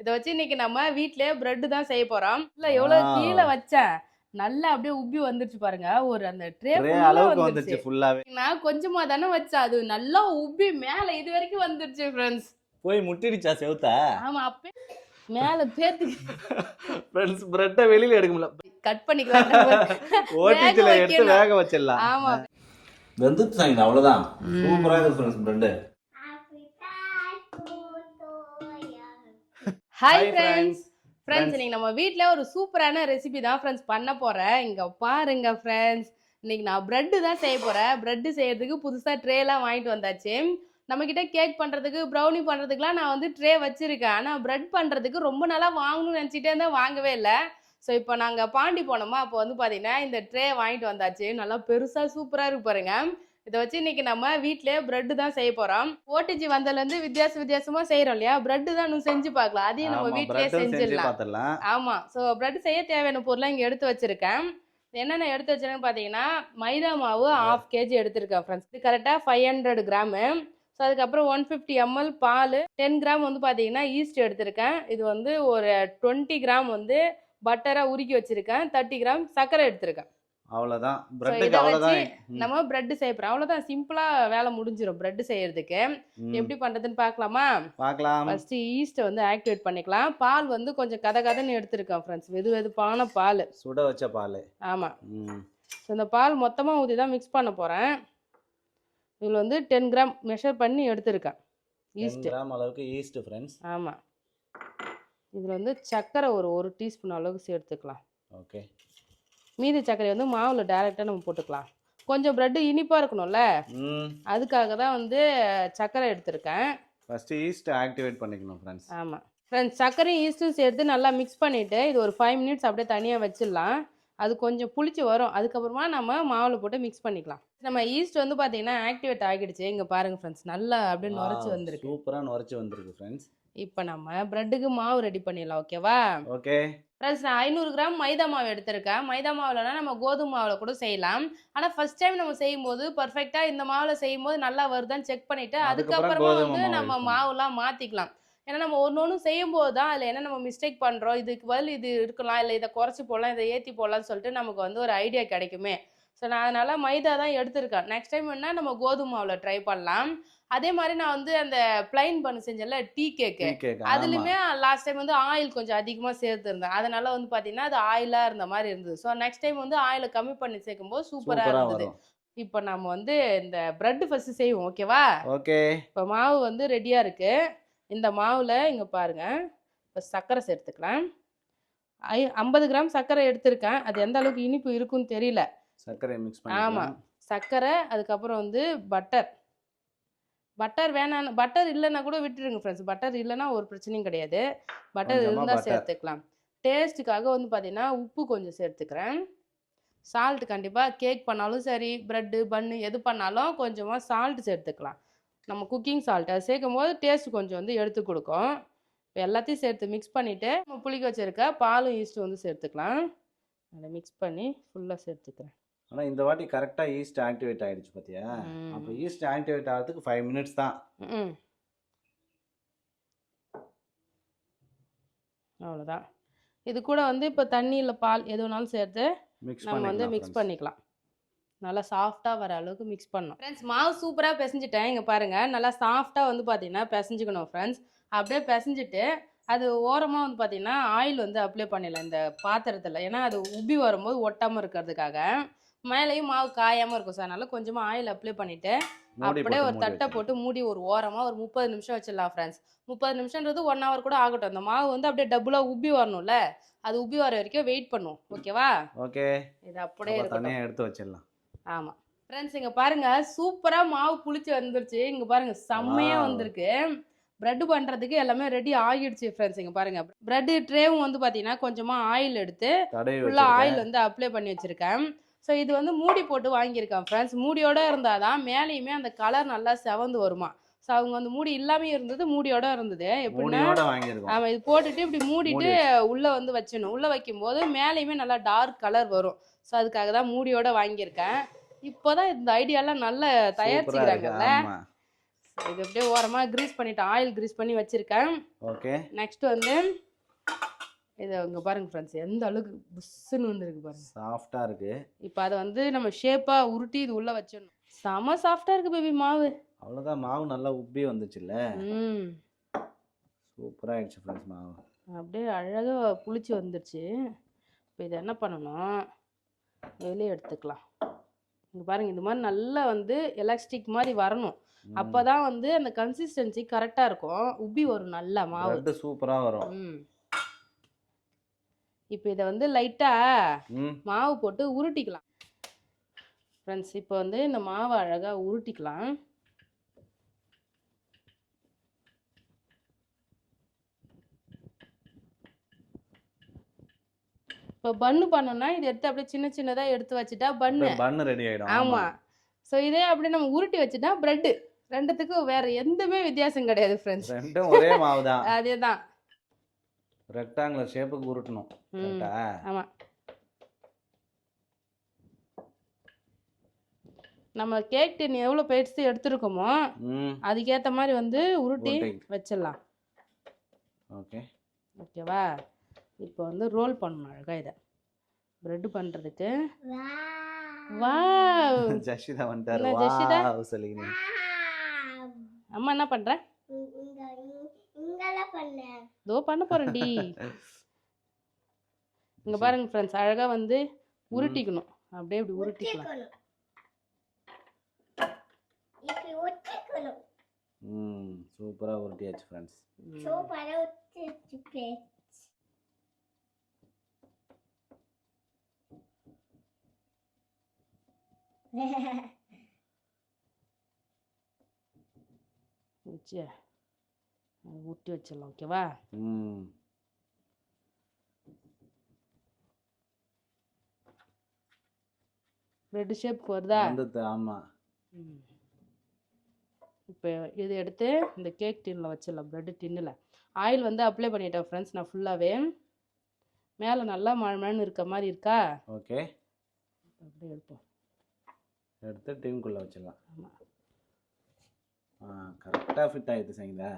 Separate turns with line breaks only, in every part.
இத வச்சு இன்னைக்கு நம்ம வீட்லயே பிரெட் தான் செய்ய போறோம். இல்ல எவ்வளவு கீழ வச்சேன். நல்லா அப்படியே உப்பி வந்துருச்சு பாருங்க. ஒரு அந்த ட்ரே ஃபுல்லா
அளவுக்கு
வந்துருச்சு.
வந்துருச்சு ஃபுல்லாவே.
நான் கொஞ்சமா தானே வச்சேன். அது நல்லா உப்பி மேல இது வரைக்கும் வந்துருச்சு ஃப்ரெண்ட்ஸ்.
போய் முட்டிடுச்சா செவுத்த?
ஆமா அப்பே மேல பேத்துக்கு
ஃப்ரெண்ட்ஸ் பிரெட்ட வெளியில எடுக்க முடியல.
கட் பண்ணிக்கலாம்.
ஓடிஜில எடுத்து வேக வச்சிடலாம்.
ஆமா.
வெந்துட்டாங்க அவ்வளவுதான். சூப்பரா இருக்கு friends bread.
Hi friends. Friends இன்னைக்கு நம்ம வீட்ல ஒரு சூப்பரான ரெசிபி தான் ஃப்ரெண்ட்ஸ் பண்ண போறேன். இங்க பாருங்க ஃப்ரெண்ட்ஸ். இன்னைக்கு நான் பிரெட் தான் செய்ய போறேன். பிரெட் செய்யறதுக்கு புதுசா ட்ரேலாம் வாங்கிட்டு வந்தாச்சு. நம்ம கிட்ட கேக் பண்றதுக்கு ப்ரௌனி பண்றதுக்குலாம் நான் வந்து ட்ரே வச்சிருக்கேன். ஆனா பிரெட் பண்றதுக்கு ரொம்ப நாளா வாங்கணும்னு நினைச்சிட்டே இருந்தா வாங்கவே இல்லை. ஸோ இப்போ நாங்கள் பாண்டி போனோமா, அப்போ வந்து பார்த்தீங்கன்னா இந்த ட்ரே வாங்கிட்டு வந்தாச்சு. நல்லா பெருசாக சூப்பராக இருக்கு பாருங்க. இதை வச்சு இன்னைக்கு நம்ம வீட்டிலே பிரெட் தான் செய்ய போறோம். ஓடிஜி வந்ததுலேருந்து வித்தியாசமா செய்யறோம் இல்லையா, பிரெட் தான் இன்னும் செஞ்சு பார்க்கலாம். அதையும் நம்ம வீட்டிலே செஞ்சிடலாம். ஆமா. ஸோ பிரெட் செய்ய தேவையான பொருளாக இங்கே எடுத்து வச்சிருக்கேன். என்னென்ன எடுத்து வச்சிருக்கேன்னு பார்த்தீங்கன்னா, மைதா மாவு 1/2 kg எடுத்திருக்கேன் ஃப்ரெண்ட்ஸ். இது கரெக்டாக 500 கிராமு. ஸோ அதுக்கப்புறம் 150 ml பால், 10 கிராம் வந்து பார்த்தீங்கன்னா ஈஸ்ட் எடுத்திருக்கேன். இது வந்து ஒரு 20 கிராம் வந்து பட்டரா உருக்கி வச்சிருக்கேன். 30 கிராம் சர்க்கரை எடுத்திருக்கேன்.
அவ்வளவுதான்.
பிரெட்டுக்கு அவ்வளவுதான். நம்ம பிரெட் செய்ய போறோம். அவ்வளவுதான், சிம்பிளா வேலை முடிஞ்சிரும் பிரெட் செய்யறதுக்கு. எப்படி பண்றதுன்னு பார்க்கலாமா? பார்க்கலாம். ஃபர்ஸ்ட் ஈஸ்ட் வந்து ஆக்டிவேட் பண்ணிக்கலாம். பால் வந்து கொஞ்சம் கதகதன்னு எடுத்திருக்கேன் ஃப்ரெண்ட்ஸ். வெதுவெதுப்பான பால்,
சுட வச்ச பால்.
ஆமா. இந்த பால் மொத்தமா ஊற்றி தான் மிக்ஸ் பண்ண போறேன். இதில் வந்து 10 கிராம் மெஷர் பண்ணி எடுத்திருக்கேன். ஈஸ்ட்
10 கிராம் அளவுக்கு ஈஸ்ட் ஃப்ரெண்ட்ஸ்.
ஆமா. இதில் வந்து சர்க்கரை ஒரு டீஸ்பூன் அளவுக்கு சேர்த்துக்கலாம்.
ஓகே.
மீதி சர்க்கரை வந்து மாவில் டைரெக்டாக நம்ம போட்டுக்கலாம். கொஞ்சம் பிரெட் இனிப்பாக இருக்கணும்ல, அதுக்காக தான் வந்து சர்க்கரை எடுத்திருக்கேன்.
ஃபர்ஸ்ட் ஈஸ்ட் ஆக்டிவேட் பண்ணிக்கணும் ஃப்ரெண்ட்ஸ்.
ஆமாம் ஃப்ரெண்ட்ஸ், சர்க்கரையும் ஈஸ்ட்டும் சேர்த்து நல்லா மிக்ஸ் பண்ணிவிட்டு இது ஒரு 5 மினிட்ஸ் அப்படியே தனியாக வச்சிடலாம். அது கொஞ்சம் புளிச்சு வரும். அதுக்கப்புறமா நம்ம மாவில் போட்டு மிக்ஸ் பண்ணிக்கலாம். நம்ம ஈஸ்ட் வந்து பார்த்தீங்கன்னா ஆக்டிவேட் ஆகிடுச்சு. இங்கே பாருங்க ஃப்ரெண்ட்ஸ், நல்லா அப்படியே நுரைச்சி வந்திருக்கு.
சூப்பராக நுரைச்சி வந்திருக்கு ஃப்ரெண்ட்ஸ்.
இப்போ நம்ம பிரெட்டுக்கு மாவு ரெடி பண்ணிடலாம். ஓகேவா? ஓகே ஃப்ரெண்ட்ஸ், நான் 500 கிராம் மைதா மாவு எடுத்திருக்கேன். மைதா மாவுலனா நம்ம கோதுமை மாவில் கூட செய்யலாம். ஆனால் ஃபர்ஸ்ட் டைம் நம்ம செய்யும்போது பர்ஃபெக்டாக இந்த மாவில் செய்யும்போது நல்லா வருதான்னு செக் பண்ணிவிட்டு அதுக்கப்புறமா வந்து நம்ம மாவுலாம் மாற்றிக்கலாம். ஏன்னா நம்ம ஒன்று செய்யும்போது தான் அதில் என்ன நம்ம மிஸ்டேக் பண்ணுறோம், இதுக்கு பதில் இது இருக்கலாம், இல்லை இதை குறைச்சி போடலாம், இதை ஏற்றி போடலாம்னு சொல்லிட்டு நமக்கு வந்து ஒரு ஐடியா கிடைக்குமே. ஸோ நான் அதனால் மைதா தான் எடுத்திருக்கேன். நெக்ஸ்ட் டைம் என்ன நம்ம கோதுமை மாவில் ட்ரை பண்ணலாம். அதே மாதிரி நான் வந்து அந்த பிளைன் பண்ணு செஞ்சேன்ல, டீ கேக்கு, அதுலேயுமே லாஸ்ட் டைம் வந்து ஆயில் கொஞ்சம் அதிகமாக சேர்த்துருந்தேன். அதனால வந்து பார்த்தீங்கன்னா அது ஆயிலாக இருந்த மாதிரி இருந்தது. ஸோ நெக்ஸ்ட் டைம் வந்து ஆயிலை கம்மி பண்ணி சேர்க்கும்போது சூப்பராக இருந்தது. இப்போ நம்ம வந்து இந்த பிரெட் ஃபர்ஸ்ட் செய்வோம். ஓகேவா? ஓகே. இப்போ மாவு வந்து ரெடியாக இருக்கு. இந்த மாவில் இங்கே பாருங்க, இப்போ சர்க்கரை சேர்த்துக்கலாம். 50 கிராம் சர்க்கரை எடுத்திருக்கேன். அது எந்த அளவுக்கு இனிப்பு இருக்குன்னு தெரியல. சர்க்கரை மிக்ஸ் பண்ணி. ஆமாம், சர்க்கரை. அதுக்கப்புறம் வந்து பட்டர் வேணாம், பட்டர் இல்லைன்னா கூட விட்டுருங்க ஃப்ரெண்ட்ஸ். பட்டர் இல்லைன்னா ஒரு பிரச்சனையும் கிடையாது. பட்டர் இருந்தால் சேர்த்துக்கலாம். டேஸ்ட்டுக்காக வந்து பார்த்தீங்கன்னா உப்பு கொஞ்சம் சேர்த்துக்கிறேன். சால்ட் கண்டிப்பாக கேக் பண்ணாலும் சரி, ப்ரெட்டு பன்னு எது பண்ணாலும் கொஞ்சமாக சால்ட் சேர்த்துக்கலாம். நம்ம குக்கிங் சால்ட் அது சேர்க்கும் போது டேஸ்ட் கொஞ்சம் வந்து எடுத்து கொடுக்கும். இப்போ எல்லாத்தையும் சேர்த்து மிக்ஸ் பண்ணிவிட்டு நம்ம புளிக்க வச்சுருக்க பாலும் ஈஸ்ட்டும் வந்து சேர்த்துக்கலாம். அதை மிக்ஸ் பண்ணி ஃபுல்லாக சேர்த்துக்கிறேன்.
ஆனால் இந்த வாட்டி கரெக்டாக ஈஸ்ட் ஆக்டிவேட் ஆகிடுச்சு பார்த்தியா? அப்போ ஈஸ்ட் ஆக்டிவேட் ஆகிறதுக்கு 5 மினிட்ஸ் தான்.
அவ்வளோதான். இது கூட வந்து இப்போ தண்ணி இல்லை பால் எது வேணாலும் சேர்த்து நம்ம வந்து மிக்ஸ் பண்ணிக்கலாம். நல்லா சாஃப்டாக வர அளவுக்கு மிக்ஸ் பண்ணணும் ஃப்ரெண்ட்ஸ். மாவு சூப்பராக பிசைஞ்சிட்டேன். இங்கே பாருங்கள், நல்லா சாஃப்டாக வந்து பார்த்தீங்கன்னா பிசைஞ்சிக்கணும் ஃப்ரெண்ட்ஸ். அப்படியே பிசைஞ்சிட்டு அது ஓரமாக வந்து பார்த்தீங்கன்னா ஆயில் வந்து அப்ளை பண்ணிடலாம் இந்த பாத்திரத்தில். ஏன்னா அது உப்பி வரும்போது ஒட்டாமல் இருக்கிறதுக்காக. மேலேயும் மாவு காயாமல் இருக்கும். ஸோ அதனால் கொஞ்சமாக ஆயில் அப்ளை பண்ணிவிட்டு அப்படியே ஒரு தட்டை போட்டு மூடி ஒரு ஓரமாக ஒரு 30 நிமிஷம் வச்சிடலாம் ஃப்ரெண்ட்ஸ். 30 நிமிஷம்ன்றது 1 hour கூட ஆகட்டும். அந்த மாவு வந்து அப்படியே டபுளாக உப்பி வரணும்ல, அது உப்பி வர வரைக்கும் வெயிட் பண்ணும். ஓகேவா? ஓகே. இது அப்படியே
தனியாக எடுத்து வச்சிடலாம்.
ஆமாம் ஃப்ரெண்ட்ஸ், இங்கே பாருங்கள் சூப்பராக மாவு புளிச்சு வந்துருச்சு. இங்கே பாருங்கள் செம்மையாக வந்திருக்கு. ப்ரெட் பண்ணுறதுக்கு எல்லாமே ரெடி ஆகிடுச்சு ஃப்ரெண்ட்ஸ். இங்கே பாருங்கள், ப்ரெட்டு ட்ரேவும் வந்து பார்த்தீங்கன்னா கொஞ்சமாக ஆயில் எடுத்து ஃபுல்லாக ஆயில் வந்து அப்ளை பண்ணி வச்சுருக்கேன். ஸோ இது வந்து மூடி போட்டு வாங்கியிருக்கேன் ஃப்ரெண்ட்ஸ். மூடியோடு இருந்தால் தான் மேலேயுமே அந்த கலர் நல்லா செவந்து வருமா. ஸோ அவங்க வந்து மூடி இல்லாமே இருந்தது, மூடியோட இருந்தது. எப்படின்னா ஆமாம், இது போட்டுட்டு இப்படி மூடிட்டு உள்ளே வந்து வச்சிடணும். உள்ளே வைக்கும்போது மேலேயுமே நல்லா டார்க் கலர் வரும். ஸோ அதுக்காக தான் மூடியோட வாங்கியிருக்கேன். இப்போ தான் இந்த ஐடியாலாம் நல்லா தயாரிச்சுக்கிறாங்கல்ல. இது அப்படியே ஓரமாக க்ரீஸ் பண்ணிட்டேன், ஆயில் க்ரீஸ் பண்ணி வச்சுருக்கேன்.
ஓகே.
நெக்ஸ்ட் வந்து இது இங்கே பாருங்க ஃப்ரெண்ட்ஸ், எந்த அளவுக்கு புஷ்ஷுன்னு வந்துருக்கு பாருங்க,
சாஃப்டாக இருக்குது.
இப்போ அதை வந்து நம்ம ஷேப்பாக உருட்டி இது உள்ளே வச்சிடணும். செம சாஃப்டாக இருக்குது பேபி மாவு.
அவ்வளோதான், மாவு நல்லா உப்பி வந்துச்சுல்ல. சூப்பராக ஆயிடுச்சு ஃப்ரெண்ட்ஸ் மாவு.
அப்படியே அழகாக புளிச்சு வந்துடுச்சு. இப்போ இதை என்ன பண்ணணும், வெளியே எடுத்துக்கலாம். இங்கே பாருங்கள், இந்த மாதிரி நல்லா வந்து எலாஸ்டிக் மாதிரி வரணும். அப்போ தான் வந்து அந்த கன்சிஸ்டன்சி கரெக்டாக இருக்கும், உப்பி வரும் நல்லா மாவு,
சூப்பராக வரும்.
இப்போ இதை வந்து லைட்டாக மாவு போட்டு உருட்டிக்கலாம் ஃப்ரெண்ட்ஸ். இப்போ வந்து இந்த மாவை அழகாக உருட்டிக்கலாம். இப்போ பன்னு பண்ணோம்னா இது எடுத்து அப்படியே சின்ன சின்னதாக எடுத்து வச்சுட்டா பன்னு
ரெடி ஆகிடும்.
ஆமாம். ஸோ இதே அப்படியே நம்ம உருட்டி வச்சுட்டா பிரெட்டு. ரெண்டுத்துக்கும் வேற எந்தமே வித்தியாசம் கிடையாது ஃப்ரெண்ட்ஸ்,
ரெண்டும் ஒரே மாவு தான்.
அதே தான்,
ரெக்டாங்குலர் ஷேப்புக்கு உருட்டணும்.
ஆமாம். நம்ம கேக் டின் எவ்வளோ பெருசு எடுத்துருக்கோமோ அதுக்கேற்ற மாதிரி வந்து உருட்டி வச்சிடலாம்.
ஓகே,
ஓகேவா? இப்போ வந்து ரோல் பண்ணணும் அழகாக இதை பிரெட் பண்ணுறதுக்கு. வாவ்,
ஜஷிதா வந்துட்டாரு.
ஜஷிதா
சொல்லுங்க,
அம்மா என்ன பண்ற? இதோ பண்ண போறேன்டி. இங்க பாருங்க ஃப்ரெண்ட்ஸ், அழகா வந்து உருட்டிக்கணும். அப்படியே இப்படி உருட்டிக்கலாம்.
சூப்பரா உருட்டியாச்சு ஃப்ரெண்ட்ஸ்.
வச்சு ஊட்டி வச்சிடலாம். ஓகேவா? பிரெட் ஷேப் வருதா?
ஆமாம்.
இப்போ இது எடுத்து இந்த கேக் டின்னில் வச்சிடலாம். பிரெட் டின்னில் ஆயில் வந்து அப்ளை பண்ணிட்டேன் ஃப்ரெண்ட்ஸ் நான் ஃபுல்லாகவே. மேலே நல்லா மழை இருக்க மாதிரி இருக்கா?
ஓகே,
அப்படியே எடுப்போம்,
எடுத்து டின்குள்ளே வச்சிடலாம். ஆமாம், கரெக்டாக ஃபிட் ஆகிடுது சரிங்களா?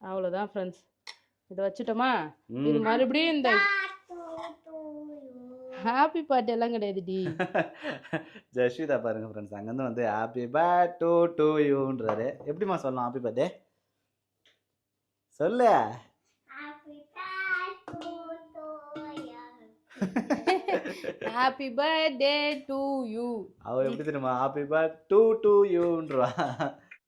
அவ்வளோதான் ஃப்ரெண்ட்ஸ், இதை வச்சுட்டோமா? இது மறுபடியும் இந்த ஹாப்பி பர்த்டே எல்லாம் கிடையாது டி.
ஜஷிதா பாருங்க ஃப்ரெண்ட்ஸ், அங்கேருந்து வந்து ஹாப்பி பர்த்டே டு யூன்றாரு. எப்படிமா சொல்லலாம் ஹாப்பி பர்த்டே? சொல்லு.
Happy birthday to you.
அவ எப்படி தெரியுமா ஹாப்பி பர்த்டே டு யூன்றா.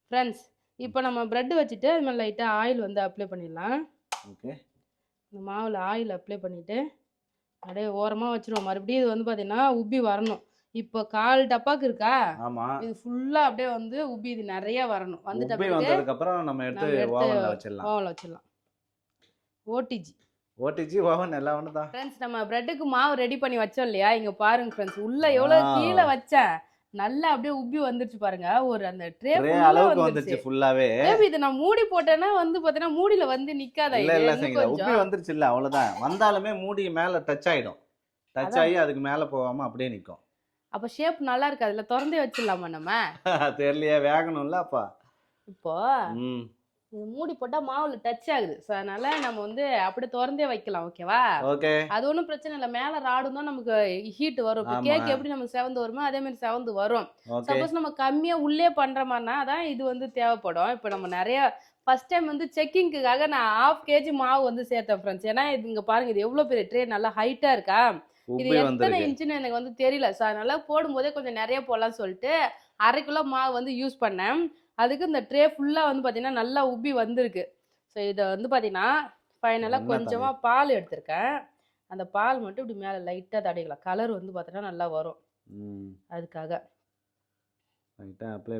ஃப்ரெண்ட்ஸ், இப்போ நம்ம பிரெட் வச்சுட்டு அது மேலே லைட்டாக ஆயில் வந்து அப்ளை பண்ணிடலாம்.
ஓகே,
இந்த மாவில் ஆயில் அப்ளை பண்ணிவிட்டு அப்படியே ஓரமாக வச்சுருவோம். மறுபடியும் இது வந்து பார்த்தீங்கன்னா உப்பி வரணும். இப்போ 1/4 டப்பாக்கு இருக்கா?
ஆமாம்,
இது ஃபுல்லாக அப்படியே வந்து உப்பி இது நிறைய வரணும்.
வந்ததுக்கப்புறம் நம்ம எடுத்து ஓவனில்
வச்சிடலாம்.
ஓடிஜி ஓவன் எல்லாம் ஒன்று தான்
ஃப்ரெண்ட்ஸ். நம்ம பிரெட்டுக்கு மாவு ரெடி பண்ணி வச்சோம் இல்லையா? இங்கே பாருங்க ஃப்ரெண்ட்ஸ், உள்ள எவ்வளோ கீழே வச்சேன், நல்லா அப்படியே உப்பி வந்துருச்சு பாருங்க. ஒரு அந்த ட்ரே
அளவுக்கு வந்துருச்சு ஃபுல்லாவே.
இது நான் மூடி போட்டேன்னா வந்து பார்த்தீங்கன்னா மூடியில வந்து நிக்காதா?
இல்ல உப்பி வந்துருச்சு இல்ல, அவ்வளவுதான். வந்தாலுமே மூடி மேல டச் ஆயிடும், டச் ஆகி அதுக்கு மேல போகாம அப்படியே நிக்கும்.
அப்ப ஷேப் நல்லா இருக்கு, அதுல திறந்தே வச்சிடலாமா நம்ம?
தெரியலையே, வேகணும்ல அப்பா.
இப்போ இது மூடி போட்டா மாவுல டச் ஆகுது, ஸோ அதனால நம்ம வந்து அப்படியே திறந்தே வைக்கலாம். ஓகேவா?
ஓகே, அது
ஒன்றும் பிரச்சனை இல்லை. மேலே ராடும் தான் நமக்கு ஹீட் வரும். இப்போ கேக் எப்படி நம்ம செவந்து வருமோ அதே மாதிரி செவந்து வரும். சப்போஸ் நம்ம கம்மியா உள்ளே பண்ற மாதிரினா தான் இது வந்து தேவைப்படும். இப்போ நம்ம நிறைய ஃபர்ஸ்ட் டைம் வந்து செக்கிங்காக நான் 1/2 kg மாவு வந்து சேர்த்தேன் ஃப்ரெண்ட்ஸ். ஏன்னா இது இங்க பாருங்க, இது எவ்வளவு பெரிய ட்ரே, நல்லா ஹைட்டா இருக்கா. இது எத்தனை இன்ச்சுன்னு எனக்கு வந்து தெரியல, ஸோ அதனால போடும்போதே கொஞ்சம் நிறைய போடலாம்னு சொல்லிட்டு 1/2 கிலோ மாவு வந்து யூஸ் பண்ணேன். அதுக்கு இந்த ட்ரே ஃபுல்லாக வந்து பார்த்தீங்கன்னா நல்லா உப்பி வந்திருக்கு. ஸோ இதை வந்து பார்த்தீங்கன்னா ஃபைனலாக கொஞ்சமாக பால் எடுத்திருக்கேன். அந்த பால் மட்டும் இப்படி மேலே லைட்டாக தடவிக்கலாம், கலர் வந்து பார்த்தீங்கன்னா நல்லா வரும். அதுக்காக
லைட்டாக அப்ளை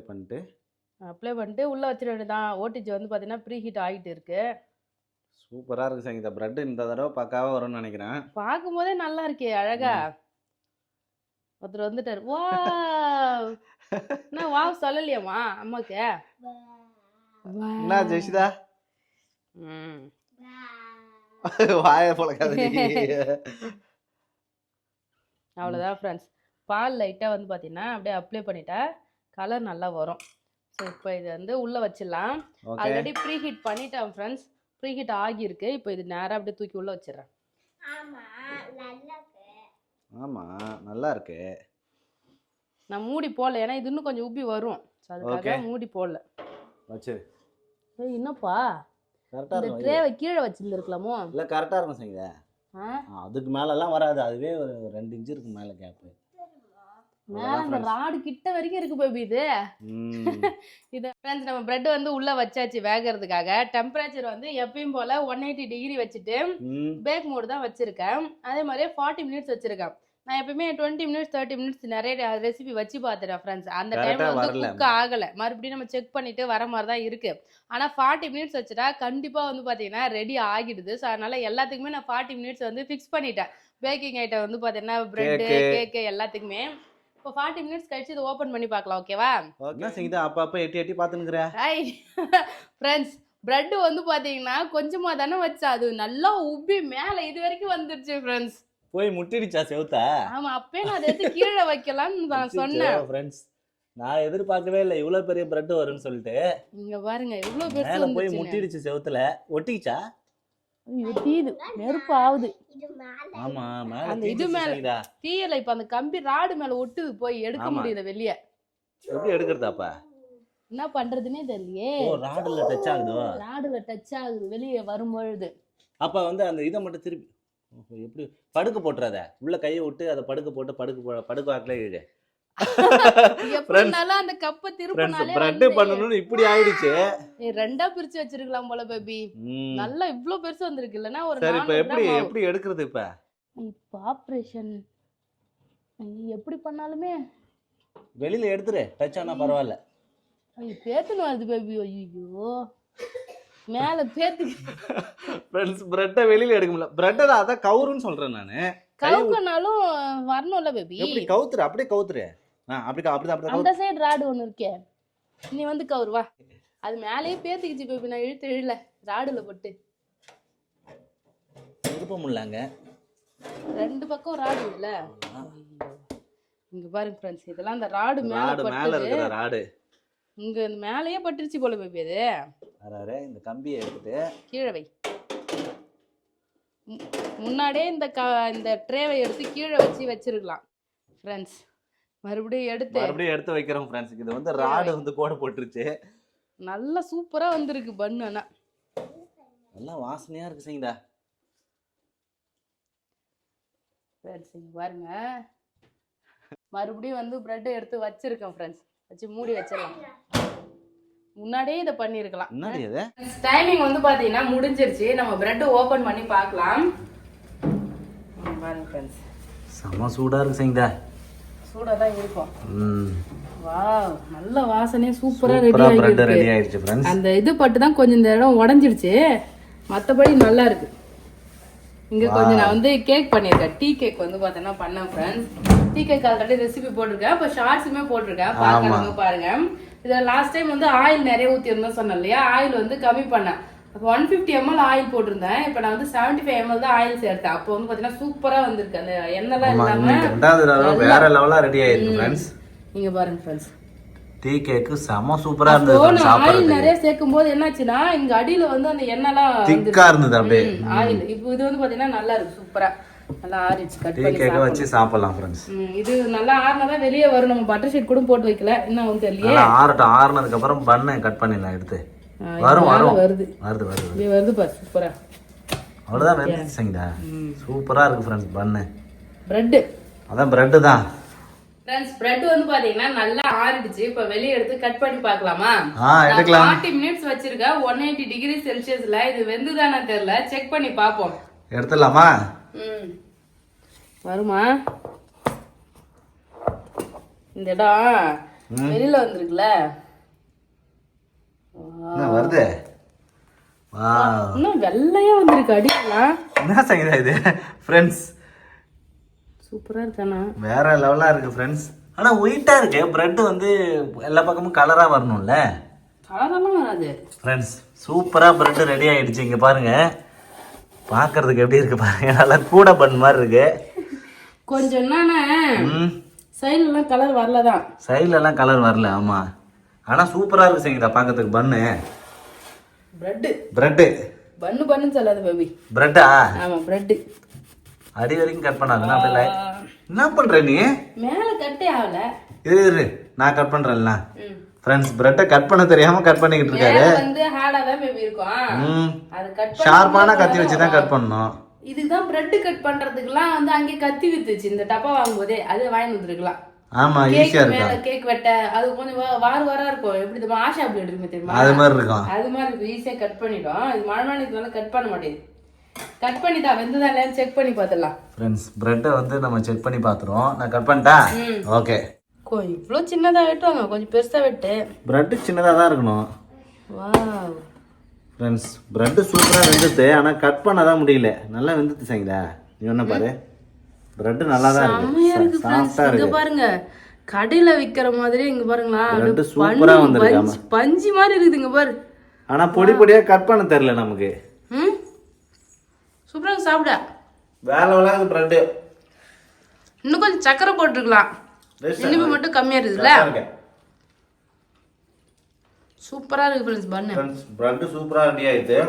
பண்ணிட்டு உள்ளே வச்சிட வேண்டியதான். ஓடிஜி வந்து பார்த்தீங்கன்னா ப்ரீ ஹீட் ஆகிட்டு இருக்கு.
சூப்பராக இருக்குது சங்கீதா. பிரெட் இந்த தடவை பக்காவாக வரும்னு நினைக்கிறேன்.
பார்க்கும் போதே நல்லா இருக்கே அழகா. ஒருத்தர் வந்துட்டாரு. வா நான் வாவ் சொல்லலையாம்மா அம்மாக்கு?
என்ன ஜெஷிதா வாய போல கதை.
அவ்வளோதான் ஃப்ரெண்ட்ஸ். பால் லைட்டாக வந்து பார்த்தீங்கன்னா அப்படியே அப்ளை பண்ணிட்டா கலர் நல்லா வரும். ஸோ இப்போ இது வந்து உள்ளே வச்சிடலாம். ஆல்ரெடி ப்ரீ ஹீட் பண்ணிட்டேன் ஃப்ரெண்ட்ஸ். ப்ரீ ஹீட் ஆகியிருக்கு. இப்போ இது நேராக அப்படியே தூக்கி உள்ளே வச்சிடுறேன்.
ஆமாம் நல்லா இருக்கு.
நான் மூடி போடல, ஏன்னா இது இன்னும் கொஞ்சம் உப்பி வரும். ஸோ அதுக்காக மூடி போடல.
வச்சு
என்னப்பா
கரெக்டாக
இந்த ட்ரேவை கீழே வச்சுருந்துருக்கலாமோ?
இல்லை கரெக்டாக இருக்கும் செய்யுங்க. அதுக்கு மேலெல்லாம் வராது, அதுவே ஒரு 2 இன்ச்சு இருக்கு மேலே கேப்பு.
மேல அந்த ராடு கிட்ட வரைக்கும் இருக்கு பேபி இது. இது ஃப்ரெண்ட்ஸ் நம்ம பிரெட் வந்து உள்ள வச்சாச்சு வேகிறதுக்காக. டெம்பரேச்சர் வந்து எப்பயும் போல 180 டிகிரி வச்சுட்டு பேக் மோட் தான் வச்சிருக்கேன். அதே மாதிரியே 40 மினிட்ஸ் வச்சிருக்கேன். நான் எப்பயுமே 20 மினிட்ஸ் 30 மினிட்ஸ் நிறைய ரெசிபி வச்சு பார்த்துட்டேன் ஃப்ரெண்ட்ஸ். அந்த டைம்ல வந்து குக் ஆகல, மறுபடியும் நம்ம செக் பண்ணிட்டு வர மாதிரி தான் இருக்கு. ஆனா 40 மினிட்ஸ் வச்சுட்டா கண்டிப்பா வந்து பாத்தீங்கன்னா ரெடி ஆகிடுது. ஸோ அதனால எல்லாத்துக்குமே நான் 40 மினிட்ஸ் வந்து ஃபிக்ஸ் பண்ணிட்டேன். பேக்கிங் ஐட்டம் வந்து பாத்தீங்கன்னா பிரெட் கேக்கு எல்லாத்துக்குமே. இப்போ 40 மினிட்ஸ் கழிச்சு இதை ஓபன் பண்ணி பார்க்கலாம். ஓகேவா?
என்ன செய்யுது அப்பப்போ எட்டி பார்த்துனுக்குறேன்.
ஃப்ரெண்ட்ஸ் பிரெட் வந்து பாத்தீங்கன்னா கொஞ்சமா தானே வச்சா அது நல்லா உப்பி மேல இது வரைக்கும் வந்துருச்சு ஃப்ரெண்ட்ஸ்.
போய் முட்டிடுச்சா செவுத்த?
ஆமா, அப்பவே நான் அதை எடுத்து கீழே வைக்கலாம்னு நான் சொன்னேன்
ஃப்ரெண்ட்ஸ். நான் எதிர்பார்க்கவே இல்லை இவ்வளவு பெரிய பிரெட் வரும்னு சொல்லிட்டு.
இங்க பாருங்க இவ்வளவு பெருசா
மேல போய் முட்டிடுச்சு செவுத்துல. ஒட்டிச்சா?
தீது நெருப்பு ஆகுது.
ஆமா மேல
அந்த இது மேல தீயல. இப்ப அந்த கம்பி ராடு மேல ஒட்டுது, போய் எடுக்க முடியல வெளிய.
எப்படி எடுக்கிறதாப்பா?
என்ன பண்றதுன்னே தெரியலையே.
ராடுல டச் ஆகுது.
ராடுல டச் ஆகுது வெளிய வரும்பொழுது.
அப்ப வந்து அந்த இதை மட்டும் திருப்பி எப்படி படுக்க போட்டுறாத, உள்ள கையை விட்டு அதை படுக்க போட்டு படுக்க வாக்கல இழு.
எப்படினாலும் அந்த கப்பை திருப்பினாலே
பிரெட் பண்ணனும்னு இப்படி ஆயிடுச்சு.
ரெண்டா பிரிச்சு வச்சிருக்கலாம் போல பேபி. நல்லா இவ்ளோ பெருசு வந்திருக்கு. இல்லனா ஒரு
சரி இப்ப எப்படி எடுக்கிறது? இப்ப
ஆபரேஷன் எப்படி பண்ணாலுமே
வெளியில எடுத்துரு, டச் ஆனா பரவாயில்ல.
பேத்துன்னு வருது பேபி. ஐயோ மேல பேத்து.
ஃப்ரெண்ட்ஸ் பிரெட்டை வெளியில எடுக்க முடியல. பிரெட்டை தான் அதான் கவுருன்னு சொல்றேன் நானு.
கவுக்கனாலும் வரணும்ல பேபி.
எப்படி கவுத்துரு? அப்படியே கவுத்துரு. அப்படிதான்
அந்த சைடு ராடு ஒன்னு இருக்கே, நீ வந்து கவுரு வா. அது மேலேயே பேத்துக்கிச்சு பேபி. நான் இழுல ராடுல போட்டு
விருப்பம் இல்லங்க. 2
பக்கம் ராடு இல்ல. இங்க பாருங்க ஃப்ரெண்ட்ஸ், இதெல்லாம் அந்த ராடு
மேல இருக்கிற ராடு
இங்க மேலேயே பட்டுருச்சு போல பேபி. அது
அரே இந்த கம்பியை எடுத்துட்டு
கீழே வை. முன்னாடியே இந்த ட்ரேவை எடுத்து கீழே வச்சிருக்கலாம் ஃப்ரெண்ட்ஸ். மறுபடியும் எடுத்து
வைக்கிறோம் ஃப்ரெண்ட்ஸ். இது வந்து ராடு வந்து கோட போட்டுருச்சு.
நல்லா சூப்பரா வந்திருக்கு பன்னு. ஆனா
நல்லா வாசனையா இருக்கு செய்யுதா
ஃப்ரெண்ட்ஸ். இங்க பாருங்க மறுபடியும் வந்து பிரெட் எடுத்து வச்சிருக்கேன் ஃப்ரெண்ட்ஸ். வச்சு மூடி வச்சிடலாம். முன்னாடியே இதை பண்ணிருக்கலாம். டைமிங் வந்து பாத்தீங்கன்னா முடிஞ்சிருச்சு. நம்ம பிரெட் ஓபன் பண்ணி பார்க்கலாம். பாருங்க ஃப்ரெண்ட்ஸ்,
செம சூடா இருக்கு செய்யுதா.
சூடா தான் இருக்கும். வாவ், நல்ல வாசனையா சூப்பரா ரெடி ஆயிடுச்சு ஃப்ரெண்ட்ஸ். அந்த இது பட்டு தான் கொஞ்சம் இந்த இடம் உடைஞ்சிருச்சு, மத்தபடி நல்லா இருக்கு. இங்க கொஞ்சம் நான் வந்து கேக் பண்ணிருக்கேன். டீ கேக் வந்து பாத்தீங்கன்னா பண்ணேன் friends. Tea cake already recipe போட்டிருக்கேன். இப்போ ஷார்ட்ஸுமே போட்டிருக்கேன், பார்க்கறவங்க பாருங்க. இதில் லாஸ்ட் டைம் வந்து ஆயில் நிறைய ஊற்றிருந்தோம் சொன்னேன் இல்லையா, ஆயில் வந்து கம்மி பண்ணேன். அப்போ 150 ml ஆயில் போட்டிருந்தேன். இப்போ நான் வந்து 75 ml தான் ஆயில் சேர்த்தேன். அப்போ வந்து பார்த்தீங்கன்னா சூப்பராக வந்திருக்கு. அந்த எண்ணெய்லாம் இல்லாமல்
வேற லெவலாக ரெடி ஆயிருக்கு ஃப்ரெண்ட்ஸ்.
நீங்கள் பாருங்க ஃப்ரெண்ட்ஸ்,
டீ கேக்கு செம சூப்பரா இருந்தது.
ஆயில் நிறைய சேர்க்கும் போது என்னாச்சுன்னா இங்க அடியில வந்து அந்த எண்ணெய்லாம்
திக்கா இருந்தது அப்படியே
ஆயில். இப்போ இது வந்து பாத்தீங்கன்னா நல்லா இருக்கு, சூப்பரா நல்லா ஆறிச்சு. கட்
பண்ணி கேக்க வச்சு சாப்பிடலாம் ஃப்ரெண்ட்ஸ்.
இது நல்லா ஆறுனதா வெளியே வரும். நம்ம பட்டர் ஷீட் கூட போட்டு வைக்கல, என்ன வந்து தெரியல.
ஆறட்டும், ஆறுனதுக்கு அப்புறம் பண்ணை கட் பண்ணிடலாம் எடுத்து. வருது
பாரு சூப்பரா.
அவ்வளவுதான் வெந்துச்சு செய்யுதா. சூப்பரா இருக்கு ஃப்ரெண்ட்ஸ். பண்ணு
பிரெட்,
அதான் பிரெட் தான்
ஃப்ரெண்ட்ஸ். பிரெட் வந்து பாத்தீங்கன்னா நல்லா ஆறிடுச்சு. இப்ப வெளிய எடுத்து கட் பண்ணி பார்க்கலாமா?
எடுக்கலாம்.
40 மினிட்ஸ் வச்சிருக்கேன் 180 டிகிரி செல்சியஸ்ல. இது வெந்துதானே தெரியல, செக் பண்ணி பாப்போம்.
எடுத்துடலாமா?
வருமா? இந்த இடம் வெளியில வந்திருக்குல,
வருது.
இன்னும் வெள்ளையா வந்திருக்கு அடிக்கலாம்.
என்ன செய்யுதா இது ஃப்ரெண்ட்ஸ்?
சூப்பரா இருக்கானா?
வேற லெவலா இருக்கு ஃப்ரெண்ட்ஸ். ஆனா ஒயிட்டா இருக்கு. பிரெட் வந்து எல்லா பக்கமும் கலரா வரணும்ல.
கலரெல்லாம் வராது
ஃப்ரெண்ட்ஸ். சூப்பரா பிரெட் ரெடி ஆயிடுச்சு. இங்க பாருங்க, பாக்குறதுக்கு எப்படி இருக்கு பாருங்க. நல்லா கூட பன் மாதிரி இருக்கு.
கொஞ்சம் என்னன்னா சைடுல எல்லாம் கலர் வரலதான்.
சைடுல எல்லாம் கலர் வரல. ஆமா, ஆனா சூப்பரா இருக்கு சங்கீதா பார்க்கிறதுக்கு. பன்னு பிரெட்
பன்னு சொல்லாத பேபி.
பிரெட்டா?
ஆமா பிரெட்.
அடி வரைக்கும் கட் பண்ணாதுன்னா அப்படியே என்ன பண்ற நீ?
மேல கட்டே ஆகல.
இரு நான் கட் பண்றேன்ல. ஃப்ரெண்ட்ஸ், பிரெட்டை கட் பண்ண தெரியாம கட் பண்ணிக்கிட்டு இருக்காரு.
வந்து ஹார்டா தான் பேபி இருக்கும். அது கட்
ஷார்ப்பான கத்தி வச்சு தான் கட் பண்ணனும்.
இதுதான் பிரெட் கட் பண்றதுக்குலாம் வந்து அங்கே கத்தி வித்துச்சு. இந்த டப்பா வாங்கும்போதே அது வாங்கி வந்துருக்கலாம்.
ஆமா, ஈஸியா இருக்கும்.
மேல கேக் வெட்ட அது கொஞ்சம் வாரா இருக்கும். எப்படி தெரியுமா, ஆஷா பிளேட் இருக்கு தெரியுமா,
அது மாதிரி இருக்கும்.
அது மாதிரி இருக்கும். ஈஸியா கட் பண்ணிடும். இது மழை கட் பண்ண மாட்டேங்குது. கட் பண்ணிட்டா வெந்ததா இல்லையான்னு செக் பண்ணி பார்த்துடலாம்.
ஃப்ரெண்ட்ஸ், பிரெட்டை வந்து நம்ம செக் பண்ணி பார்த்துருவோம். நான் கட் பண்ணிட்டேன். ஓகே.
கொஞ்சம் இவ்வளோ சின்னதாக வெட்டுவாங்க, கொஞ்சம் பெருசாக வெட்டு.
பிரெட்டு சின்னதாக தான் இருக்கணும்.
வாவ்
ஃப்ரெண்ட்ஸ், பிரெட்டு சூப்பராக வெந்துட்டு, ஆனால் கட் பண்ண தான் முடியல. நல்லா வெந்துட்டு சங்கீதா. நீ ஒன்று பாரு, பிரெட்டு நல்லா தான் இருக்கு. சாஃப்டாக இருக்கு.
பாருங்க, கடையில் விற்கிற மாதிரி இங்கே பாருங்களா,
பிரெட்டு சூப்பராக வந்துருக்கு.
பஞ்சு மாதிரி இருக்குதுங்க பாரு.
ஆனால் பொடி பொடியாக கட் பண்ண தெரியல நமக்கு.
சூப்பராக சாப்பிட
வேலை விளாது பிரெட்டு.
இன்னும் கொஞ்சம் சக்கரை போட்டுருக்கலாம். இனிப்பு மட்டும் கம்மியா இருக்குதுல்ல. சூப்பரா இருக்கு ஃப்ரெண்ட்ஸ். பன்னு
பிரெட் சூப்பரா ரெடி ஆயிடுச்சு.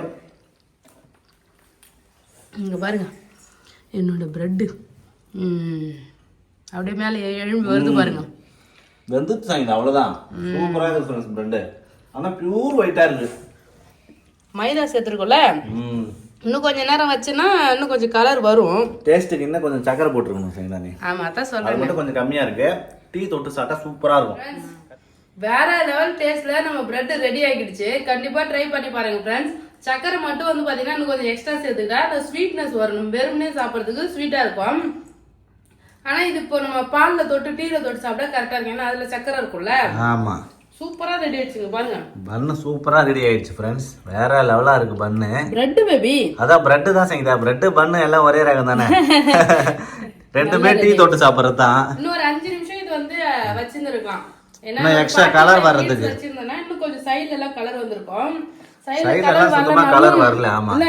இங்க பாருங்க என்னோட பிரெட் அப்படியே மேல எழும்பி வருது பாருங்க.
வெந்துட்டு சாங்க அவ்வளவுதான். சூப்பரா இருக்கு ஃப்ரெண்ட்ஸ் பிரெட். ஆனா பியூர் ஒயிட்டா இருக்கு.
மைதா சேர்த்துருக்கோம்ல, இன்னும் கொஞ்ச நேரம் வச்சுன்னா இன்னும் கொஞ்சம் கலர் வரும்.
டேஸ்ட்டுக்கு இன்னும் கொஞ்சம் சக்கரை போட்டுருக்கணும் சரிங்களா நீ?
ஆமா, அதான் சொல்றேன்.
அது மட்டும் கொஞ்சம் கம்மியா இருக்கு. டீ தொட்டு சாப்பிட்டா சூப்பரா இருக்கும்.
வேற லெவல் டேஸ்ட்ல நம்ம பிரெட் ரெடி ஆகிடுச்சு. கண்டிப்பா ட்ரை பண்ணி பாருங்க ஃப்ரெண்ட்ஸ். சக்கரை மட்டும் வந்து பாத்தீங்கன்னா இன்னும் கொஞ்சம் எக்ஸ்ட்ரா சேர்த்துக்கிட்டா அந்த ஸ்வீட்னஸ் வரணும். வெறுமனே சாப்பிட்றதுக்கு ஸ்வீட்டா இருக்கும். ஆனா இது இப்போ நம்ம பால்ல தொட்டு டீல தொட்டு சாப்பிட்டா கரெக்டா இருக்கும். ஏன்னா அதுல சக்கரை இருக்கும்ல.
ஆமா,
சூப்பரா ரெடி ஆயிடுச்சுங்க பாருங்க.
பன்னு சூப்பரா ரெடி ஆயிடுச்சு ஃப்ரெண்ட்ஸ். வேற லெவலா இருக்கு பன்னு.
பிரெட் பேபி,
அதான் பிரெட் தான் சங்கீதா. பிரெட் பன்னு எல்லாம் ஒரே ரகம் தானே. ரெண்டுமே டீ தொட்டு சாப்பிடுறது தான்.
இன்னும் ஒரு 5 நிமிஷம் இது வந்து வச்சிருந்திருக்கலாம். ஏன்னா
எக்ஸ்ட்ரா கலர் வர்றதுக்கு.
வச்சிருந்தேன்னா இன்னும் கொஞ்சம் சைடுல எல்லாம் கலர் வந்திருக்கும்.
சைடுல எல்லாம் சுத்தமா கலர் வரல. ஆமா,
இல்ல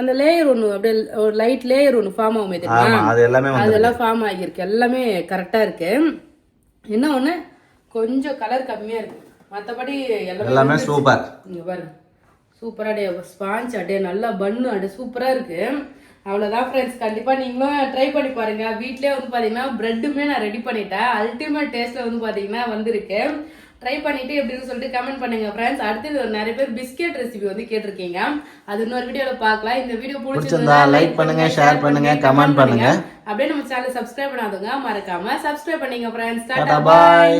அந்த லேயர் ஒன்னு அப்படியே ஒரு லைட் லேயர் ஒன்னு ஃபார்ம் ஆகுமே தெரியுமா?
ஆமா, அது எல்லாமே
அதெல்லாம் ஃபார்ம் ஆகியிருக்கு. எல்லாமே கரெக்டா இருக்கு. என்ன ஒண்ணு கொஞ்சம் கலர் கம்மியா இருக்கு. மத்தபடி எல்லாமே சூப்பர். இங்க பாருங்க, சூப்பரா டே ஸ்பாஞ்ச் அடே நல்லா பன்னு அடே சூப்பரா இருக்கு. அவ்வளவுதான் ஃப்ரெண்ட்ஸ். கண்டிப்பா நீங்களும் ட்ரை பண்ணி பாருங்க. வீட்லயே வந்து பாத்தீங்கன்னா பிரெட்டுமே நான் ரெடி பண்ணிட்டேன். அல்டிமேட் டேஸ்ட்ல வந்து பாத்தீங்கன்னா வந்திருக்கு. ட்ரை பண்ணிட்டு எப்படின்னு சொல்லிட்டு கமெண்ட் பண்ணுங்க ஃப்ரெண்ட்ஸ். அடுத்து நிறைய பேர் பிஸ்கெட் ரெசிபி வந்து கேட்டிருக்கீங்க. அது இன்னொரு வீடியோல பார்க்கலாம். இந்த வீடியோ பிடிச்சிருந்தா லைக் பண்ணுங்க, ஷேர் பண்ணுங்க, கமெண்ட் பண்ணுங்க. அப்படியே நம்ம சேனலை சப்ஸ்கிரைப் பண்ணாதவங்க மறக்காம சப்ஸ்கிரைப் பண்ணீங்க ஃப்ரெண்ட்ஸ். Tata bye.